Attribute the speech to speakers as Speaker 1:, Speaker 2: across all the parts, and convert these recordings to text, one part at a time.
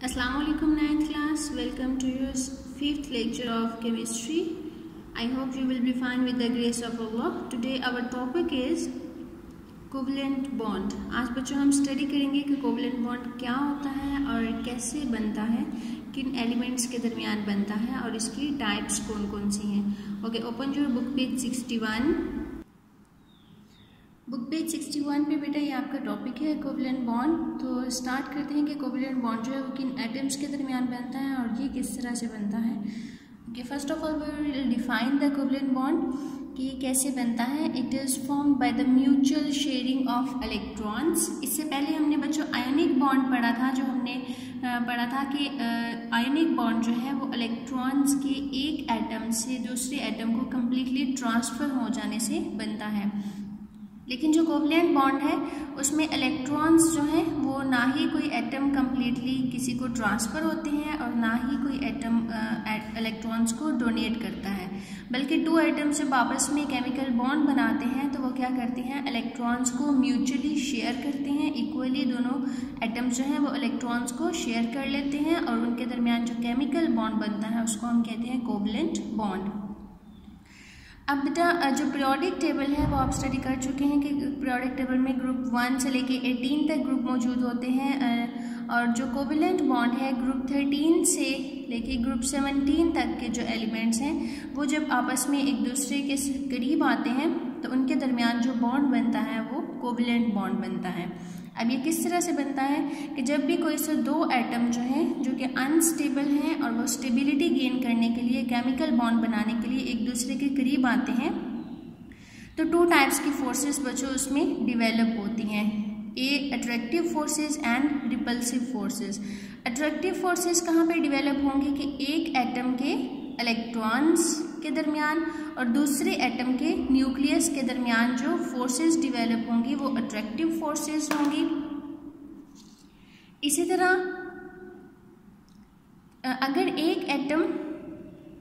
Speaker 1: Assalamu alaikum 9th class. Welcome to your 5th lecture of chemistry. I hope you will be fine with the grace of Allah. Today our topic is covalent bond. आज बच्चों हम study करेंगे कि covalent bond क्या होता है और कैसे बनता है, किन एलिमेंट्स के दरमियान बनता है और इसकी टाइप्स कौन कौन सी हैं। Okay, open your book page 61। Book page 61 पे बेटा ये आपका टॉपिक है कोवलेंट बॉन्ड। तो स्टार्ट करते हैं कि कोवलेंट बॉन्ड जो है वो किन एटम्स के दरमियान बनता है और ये किस तरह से बनता है। Okay, first of all we will define the covalent bond कि ये कैसे बनता है। It is formed by the mutual sharing of electrons. इससे पहले हमने बच्चों आयोनिक बॉन्ड पढ़ा था, जो हमने पढ़ा था कि आयोनिक बॉन्ड जो है वो इलेक्ट्रॉन्स के एक एटम से दूसरे एटम को कम्प्लीटली ट्रांसफ़र हो जाने से बनता है। लेकिन जो कोवलेंट बॉन्ड है उसमें इलेक्ट्रॉन्स जो हैं वो ना ही कोई एटम कम्प्लीटली किसी को ट्रांसफ़र होते हैं और ना ही कोई एटम इलेक्ट्रॉन्स को डोनेट करता है, बल्कि दो एटम जब आपस में केमिकल बॉन्ड बनाते हैं तो वो क्या करते हैं, इलेक्ट्रॉन्स को म्यूचुअली शेयर करते हैं। इक्वली दोनों एटम्स जो हैं वो इलेक्ट्रॉन्स को शेयर कर लेते हैं और उनके दरमियान जो केमिकल बॉन्ड बनता है उसको हम कहते हैं कोवलेंट बॉन्ड। अब बेटा जो पीरियोडिक टेबल है वो आप स्टडी कर चुके हैं कि पीरियोडिक टेबल में ग्रुप 1 से लेके 18 तक ग्रुप मौजूद होते हैं और जो कोवलेंट बॉन्ड है ग्रुप 13 से लेके ग्रुप 17 तक के जो एलिमेंट्स हैं वो जब आपस में एक दूसरे के करीब आते हैं तो उनके दरमियान जो बॉन्ड बनता है वो कोवलेंट बॉन्ड बनता है। अब ये किस तरह से बनता है कि जब भी कोई से दो एटम जो हैं जो कि अनस्टेबल हैं और वो स्टेबिलिटी गेन करने के लिए केमिकल बॉन्ड बनाने के लिए एक दूसरे के करीब आते हैं तो टू टाइप्स की फोर्सेस बच्चों उसमें डिवेलप होती हैं, a attractive forces and repulsive forces. Attractive forces कहाँ पे डिवेलप होंगे कि एक एटम के इलेक्ट्रॉन्स के दरमियान और दूसरे एटम के न्यूक्लियस के दरमियान जो फोर्सेस डिवेलप होंगी वो अट्रैक्टिव फोर्सेस होंगी। इसी तरह अगर एक एटम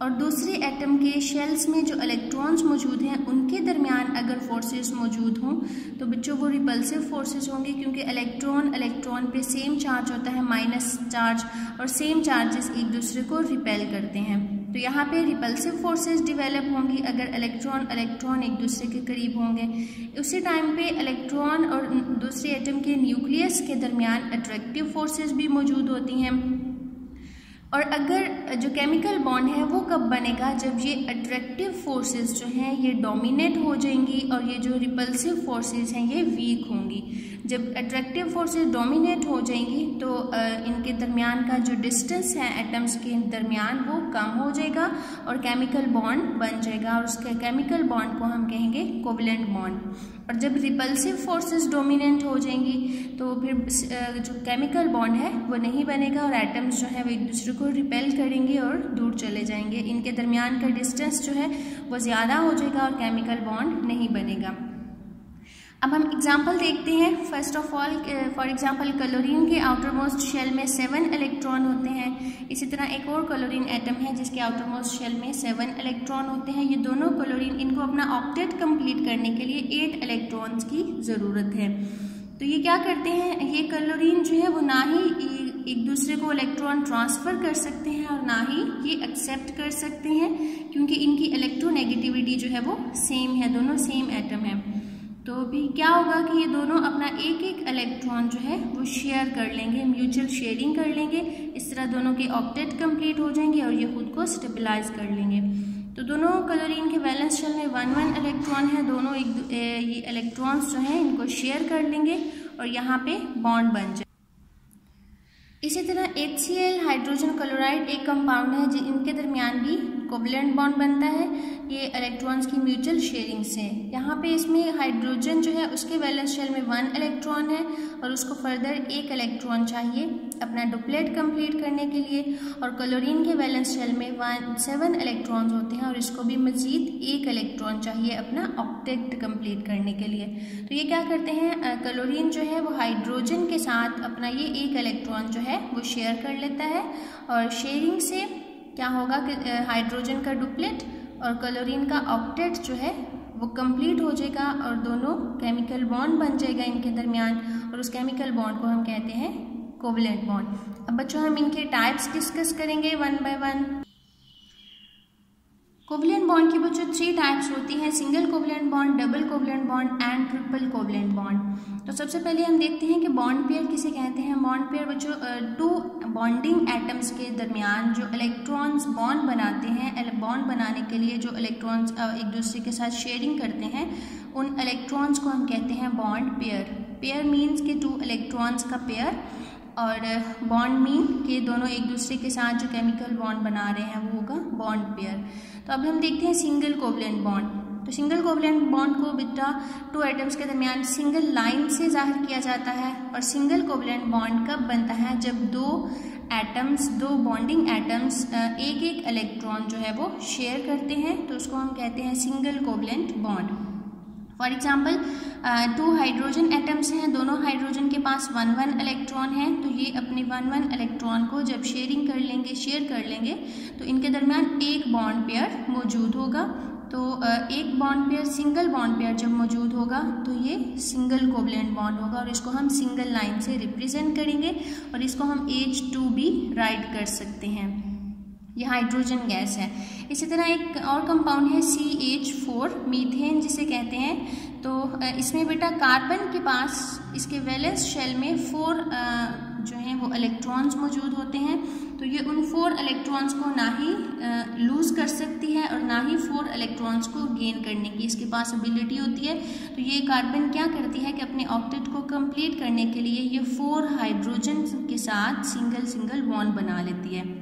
Speaker 1: और दूसरे एटम के शेल्स में जो इलेक्ट्रॉन्स मौजूद हैं उनके दरमियान अगर फोर्सेस मौजूद हों तो बच्चों वो रिपल्सिव फोर्सेस होंगे, क्योंकि इलेक्ट्रॉन पे सेम चार्ज होता है माइनस चार्ज और सेम चार्जेस एक दूसरे को रिपेल करते हैं। तो यहाँ पे रिपल्सिव फोर्सेस डिवेलप होंगी अगर इलेक्ट्रॉन एक दूसरे के करीब होंगे। उसी टाइम पे इलेक्ट्रॉन और दूसरे एटम के न्यूक्लियस के दरमियान अट्रैक्टिव फोर्सेस भी मौजूद होती हैं। और अगर जो केमिकल बॉन्ड है वो कब बनेगा, जब ये अट्रैक्टिव फोर्सेस जो हैं ये डोमिनेट हो जाएंगी और ये जो रिपल्सिव फोर्सेस हैं ये वीक होंगी। जब अट्रैक्टिव फोर्सेस डोमिनेट हो जाएंगी तो इनके दरमियान का जो डिस्टेंस है एटम्स के दरमियान वो कम हो जाएगा और केमिकल बॉन्ड बन जाएगा और उसके केमिकल बॉन्ड को हम कहेंगे कोवलेंट बॉन्ड। और जब रिपल्सिव फोर्सेस डोमिनेंट हो जाएंगी तो फिर जो केमिकल बॉन्ड है वो नहीं बनेगा और एटम्स जो है वो एक दूसरे को रिपेल करेंगे और दूर चले जाएंगे। इनके दरमियान का डिस्टेंस जो है वो ज़्यादा हो जाएगा और केमिकल बॉन्ड नहीं बनेगा। अब हम एग्जाम्पल देखते हैं। First of all for example chlorine के आउटर मोस्ट शेल में 7 इलेक्ट्रॉन होते हैं। इसी तरह एक और क्लोरीन एटम है जिसके आउटर मोस्ट शेल में 7 इलेक्ट्रॉन होते हैं। ये दोनों क्लोरीन इनको अपना ऑक्टेट कंप्लीट करने के लिए 8 इलेक्ट्रॉन्स की ज़रूरत है। तो ये क्या करते हैं, ये क्लोरीन जो है वो ना ही एक दूसरे को इलेक्ट्रॉन ट्रांसफ़र कर सकते हैं और ना ही ये एक्सेप्ट कर सकते हैं, क्योंकि इनकी इलेक्ट्रोनेगेटिविटी जो है वो सेम है, दोनों सेम एटम है। तो भी क्या होगा कि ये दोनों अपना एक एक इलेक्ट्रॉन जो है वो शेयर कर लेंगे, म्यूचुअल शेयरिंग कर लेंगे। इस तरह दोनों के ऑक्टेट कंप्लीट हो जाएंगे और ये खुद को स्टेबलाइज कर लेंगे। तो दोनों क्लोरीन के वैलेंस शेल में 1 इलेक्ट्रॉन है, दोनों ये इलेक्ट्रॉन्स जो हैं इनको शेयर कर लेंगे और यहाँ पे बॉन्ड बन जाए। इसी तरह HCl हाइड्रोजन क्लोराइड एक कंपाउंड है जो इनके दरमियान भी कोवलेंट बॉन्ड बनता है ये इलेक्ट्रॉन्स की म्यूचुअल शेयरिंग से। यहाँ पे इसमें हाइड्रोजन जो है उसके वैलेंस शेल में 1 इलेक्ट्रॉन है और उसको फर्दर 1 इलेक्ट्रॉन चाहिए अपना डुप्लेट कंप्लीट करने के लिए, और क्लोरीन के वैलेंस शेल में 7 इलेक्ट्रॉन्स होते हैं और इसको भी मज़ीद 1 इलेक्ट्रॉन चाहिए अपना ऑक्टेट कंप्लीट करने के लिए। तो ये क्या करते हैं, क्लोरीन जो है वो हाइड्रोजन के साथ अपना ये 1 इलेक्ट्रॉन जो है वो शेयर कर लेता है और शेयरिंग से क्या होगा कि हाइड्रोजन का डुप्लेट और क्लोरीन का ऑक्टेट जो है वो कंप्लीट हो जाएगा और दोनों केमिकल बॉन्ड बन जाएगा इनके दरमियान और उस केमिकल बॉन्ड को हम कहते हैं कोवलेंट बॉन्ड। अब बच्चों हम इनके टाइप्स डिस्कस करेंगे one by one. Covalent bond की बच्चों 3 टाइप्स होती हैं, single covalent bond, double covalent bond and triple covalent bond. तो सबसे पहले हम देखते हैं कि बॉन्ड पेयर किसे कहते हैं। बॉन्ड पेयर बच्चों 2 बॉन्डिंग एटम्स के दरमियान जो इलेक्ट्रॉन्स बॉन्ड बनाते हैं, बॉन्ड बनाने के लिए जो इलेक्ट्रॉन्स एक दूसरे के साथ शेयरिंग करते हैं, उन इलेक्ट्रॉन्स को हम कहते हैं बॉन्ड पेयर। पेयर मीन्स के 2 इलेक्ट्रॉन्स का पेयर, और बॉन्ड मीन के दोनों एक दूसरे के साथ जो केमिकल बॉन्ड बना रहे हैं वो होगा बॉन्ड पेयर। तो अब हम देखते हैं सिंगल कोवलेंट बॉन्ड। तो सिंगल कोवलेंट बॉन्ड को बेटा 2 एटम्स के दरमियान सिंगल लाइन से जाहिर किया जाता है। और सिंगल कोवलेंट बॉन्ड कब बनता है, जब 2 बॉन्डिंग एटम्स एक एक इलेक्ट्रॉन जो है वो शेयर करते हैं, तो उसको हम कहते हैं single covalent bond. For example 2 hydrogen atoms हैं, दोनों हाइड्रोजन के पास 1 इलेक्ट्रॉन है, तो ये अपने 1 इलेक्ट्रॉन को जब शेयर कर लेंगे तो इनके दरमियान एक बॉन्ड पेयर मौजूद होगा। तो एक bond pair, single bond pair जब मौजूद होगा तो ये सिंगल कोवलेंट बॉन्ड होगा, और इसको हम सिंगल लाइन से रिप्रेजेंट करेंगे, और इसको हम H2 भी राइट कर सकते हैं। यह हाइड्रोजन गैस है। इसी तरह एक और कंपाउंड है CH4, मीथेन जिसे कहते हैं। तो इसमें बेटा कार्बन के पास इसके वैलेंस शेल में 4 जो हैं वो इलेक्ट्रॉन्स मौजूद होते हैं। तो ये उन 4 इलेक्ट्रॉन्स को ना ही लूज कर सकती है और ना ही 4 इलेक्ट्रॉन्स को गेन करने की इसके पास एबिलिटी होती है। तो ये कार्बन क्या करती है कि अपने ऑक्टेट को कंप्लीट करने के लिए ये 4 हाइड्रोजन के साथ सिंगल बॉन्ड बना लेती है।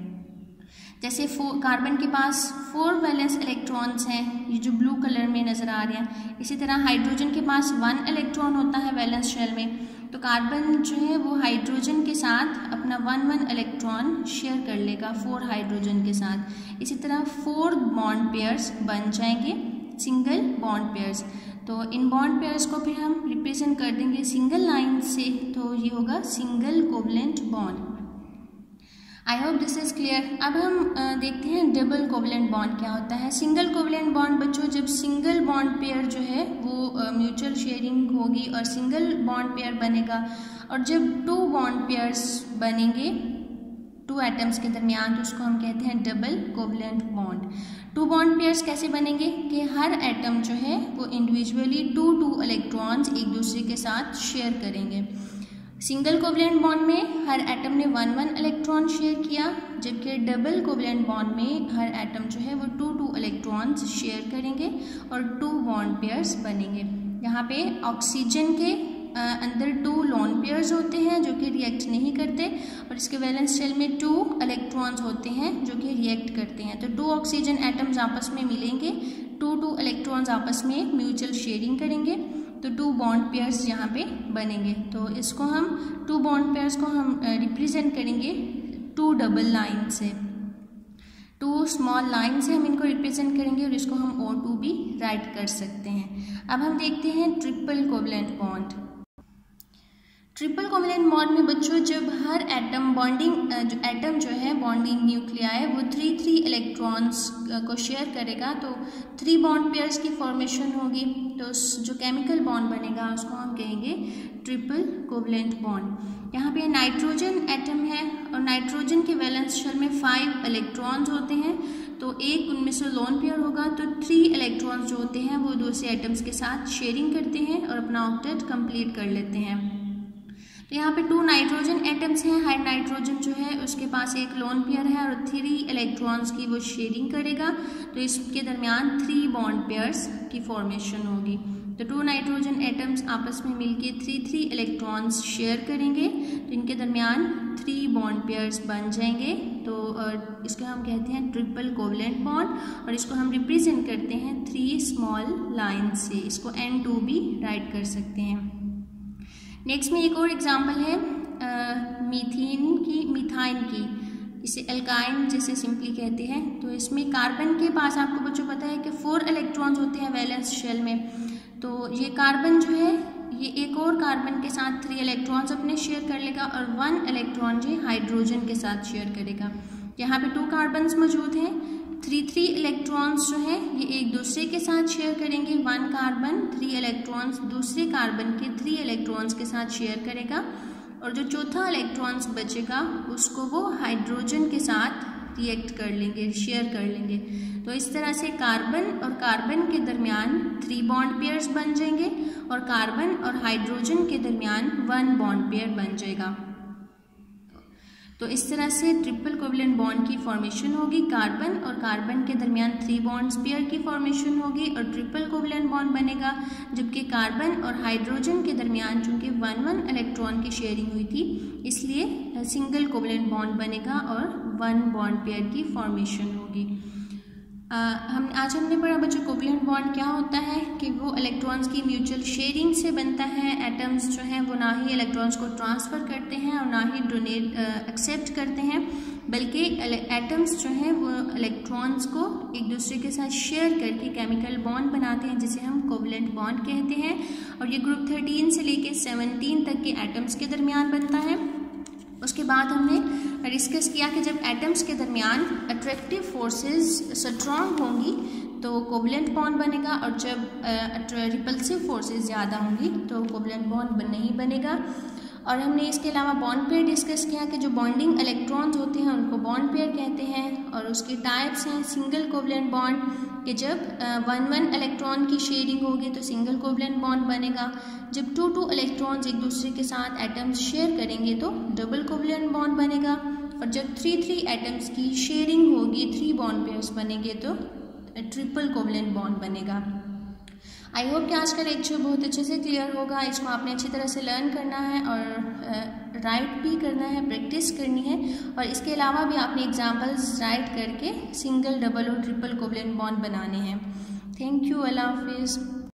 Speaker 1: जैसे कार्बन के पास 4 वैलेंस इलेक्ट्रॉन्स हैं, ये जो ब्लू कलर में नज़र आ रहे हैं। इसी तरह हाइड्रोजन के पास 1 इलेक्ट्रॉन होता है वैलेंस शेल में, तो कार्बन जो है वो हाइड्रोजन के साथ अपना 1 इलेक्ट्रॉन शेयर कर लेगा 4 हाइड्रोजन के साथ। इसी तरह 4 बॉन्ड पेयर्स बन जाएंगे, सिंगल बॉन्ड पेयर्स। तो इन बॉन्ड पेयर्स को फिर हम रिप्रेजेंट कर देंगे सिंगल लाइन से, तो ये होगा single covalent bond. I hope this is clear. अब हम देखते हैं डबल कोवलेंट बॉन्ड क्या होता है। सिंगल कोवलेंट बॉन्ड बच्चों, जब सिंगल बॉन्ड पेयर जो है वो म्यूचुअल शेयरिंग होगी और सिंगल बॉन्ड पेयर बनेगा, और जब 2 बॉन्ड पेयर्स बनेंगे 2 एटम्स के दरमियान, तो उसको हम कहते हैं double covalent bond. 2 bond pairs कैसे बनेंगे कि हर एटम जो है वो इंडिविजुअली 2 इलेक्ट्रॉन्स एक दूसरे के साथ शेयर करेंगे। सिंगल कोवलेंट बॉन्ड में हर एटम ने 1 इलेक्ट्रॉन शेयर किया, जबकि डबल कोवलेंट बॉन्ड में हर एटम जो है वो 2 इलेक्ट्रॉन्स शेयर करेंगे और 2 बॉन्ड पेयर्स बनेंगे। यहाँ पे ऑक्सीजन के अंदर 2 लोन पेयर्स होते हैं जो कि रिएक्ट नहीं करते, और इसके वैलेंस शेल में 2 इलेक्ट्रॉन्स होते हैं जो कि रिएक्ट करते हैं। तो 2 ऑक्सीजन एटम्स आपस में मिलेंगे, 2 इलेक्ट्रॉन्स आपस में म्यूचुअल शेयरिंग करेंगे, तो 2 बॉन्ड पेयर्स यहाँ पे बनेंगे। तो इसको हम 2 बॉन्ड पेयर्स को हम रिप्रेजेंट करेंगे 2 डबल लाइन से, 2 स्मॉल लाइन से हम इनको रिप्रेजेंट करेंगे, और इसको हम O2 भी राइट कर सकते हैं। अब हम देखते हैं triple covalent bond. Triple covalent bond में बच्चों जब हर एटम एटम जो है बॉन्डिंग न्यूक्लियाई वो 3 इलेक्ट्रॉन्स को शेयर करेगा, तो 3 बॉन्ड पेयर्स की फॉर्मेशन होगी। तो जो केमिकल बॉन्ड बनेगा उसको हम कहेंगे ट्रिपल कोवलेंट बॉन्ड। यहाँ पे नाइट्रोजन एटम है, और नाइट्रोजन के वैलेंस शेल में 5 इलेक्ट्रॉन्स होते हैं, तो एक उनमें से लोन पेयर होगा, तो 3 इलेक्ट्रॉन्स जो होते हैं वो दूसरे एटम्स के साथ शेयरिंग करते हैं और अपना ऑक्टेट कंप्लीट कर लेते हैं। तो यहाँ पे 2 नाइट्रोजन एटम्स हैं, हर नाइट्रोजन जो है उसके पास एक लोन पेयर है और 3 इलेक्ट्रॉन्स की वो शेयरिंग करेगा, तो इसके दरमियान 3 बॉन्ड पेयर्स की फॉर्मेशन होगी। तो 2 नाइट्रोजन एटम्स आपस में मिलके 3 इलेक्ट्रॉन्स शेयर करेंगे, तो इनके दरमियान 3 बॉन्ड पेयर्स बन जाएंगे। तो इसको हम कहते हैं ट्रिपल कोवलेंट बॉन्ड, और इसको हम रिप्रेजेंट करते हैं 3 स्मॉल लाइन से, इसको N2 भी राइट कर सकते हैं। नेक्स्ट में एक और एग्जाम्पल है मीथाइन की, इसे एल्काइन जैसे सिंपली कहते हैं। तो इसमें कार्बन के पास आपको बच्चों पता है कि 4 इलेक्ट्रॉन्स होते हैं वैलेंस शेल में, तो ये कार्बन जो है ये एक और कार्बन के साथ 3 इलेक्ट्रॉन्स अपने शेयर कर लेगा, और 1 इलेक्ट्रॉन जो हाइड्रोजन के साथ शेयर करेगा। यहाँ पे 2 कार्बन्स मौजूद हैं, 3 इलेक्ट्रॉन्स जो है ये एक दूसरे के साथ शेयर करेंगे। 1 कार्बन 3 इलेक्ट्रॉन्स दूसरे कार्बन के 3 इलेक्ट्रॉन्स के साथ शेयर करेगा, और जो चौथा इलेक्ट्रॉन्स बचेगा उसको वो हाइड्रोजन के साथ रिएक्ट कर लेंगे, शेयर कर लेंगे। तो इस तरह से कार्बन और कार्बन के दरमियान 3 बॉन्ड पेयर्स बन जाएंगे और कार्बन और हाइड्रोजन के दरमियान 1 बॉन्ड पेयर बन जाएगा। तो इस तरह से ट्रिपल कोवलेंट बॉन्ड की फॉर्मेशन होगी, कार्बन और कार्बन के दरमियान 3 बॉन्ड्स पेयर की फॉर्मेशन होगी और ट्रिपल कोवलेंट बॉन्ड बनेगा, जबकि कार्बन और हाइड्रोजन के दरमियान चूंकि 1 इलेक्ट्रॉन की शेयरिंग हुई थी इसलिए सिंगल कोवलेंट बॉन्ड बनेगा और 1 बॉन्ड पेयर की फॉर्मेशन होगी। आज हमने पढ़ा बच्चों कोवलेंट बॉन्ड क्या होता है कि वो इलेक्ट्रॉन्स की म्यूचुअल शेयरिंग से बनता है। एटम्स जो हैं वो ना ही इलेक्ट्रॉन्स को ट्रांसफ़र करते हैं और ना ही डोनेट एक्सेप्ट करते हैं, बल्कि एटम्स जो हैं वो इलेक्ट्रॉन्स को एक दूसरे के साथ शेयर करके केमिकल बॉन्ड बनाते हैं जिसे हम कोवलेंट बॉन्ड कहते हैं। और ये ग्रुप 13 से लेके 17 तक के एटम्स के दरमियान बनता है। उसके बाद हमने डिस्कस किया कि जब एटम्स के दरमियान अट्रैक्टिव फोर्सेस स्ट्रॉन्ग होंगी तो कोवलेंट बॉन्ड बनेगा और जब रिपल्सिव फोर्सेस ज़्यादा होंगी तो कोवलेंट बॉन्ड नहीं बनेगा। और हमने इसके अलावा बॉन्ड पेयर डिस्कस किया कि जो बॉन्डिंग इलेक्ट्रॉन्स होते हैं उनको बॉन्ड पेयर कहते हैं और उसके टाइप्स हैं सिंगल कोवलेंट बॉन्ड कि जब 1 इलेक्ट्रॉन की शेयरिंग होगी तो सिंगल कोवलेंट बॉन्ड बनेगा, जब 2 इलेक्ट्रॉन्स एक दूसरे के साथ एटम्स शेयर करेंगे तो डबल कोवलेंट बॉन्ड बनेगा और जब 3 एटम्स की शेयरिंग होगी 3 बॉन्ड पेयर्स बनेंगे तो ट्रिपल कोवलेंट बॉन्ड बनेगा। आई होप कि आज का लेक्चर बहुत अच्छे से क्लियर होगा। इसको आपने अच्छी तरह से लर्न करना है और राइट भी करना है, प्रैक्टिस करनी है और इसके अलावा भी आपने एग्जांपल्स राइट करके सिंगल, डबल और ट्रिपल कोवलेंट बॉन्ड बनाने हैं। थैंक यू, अल्लाह हाफिज़।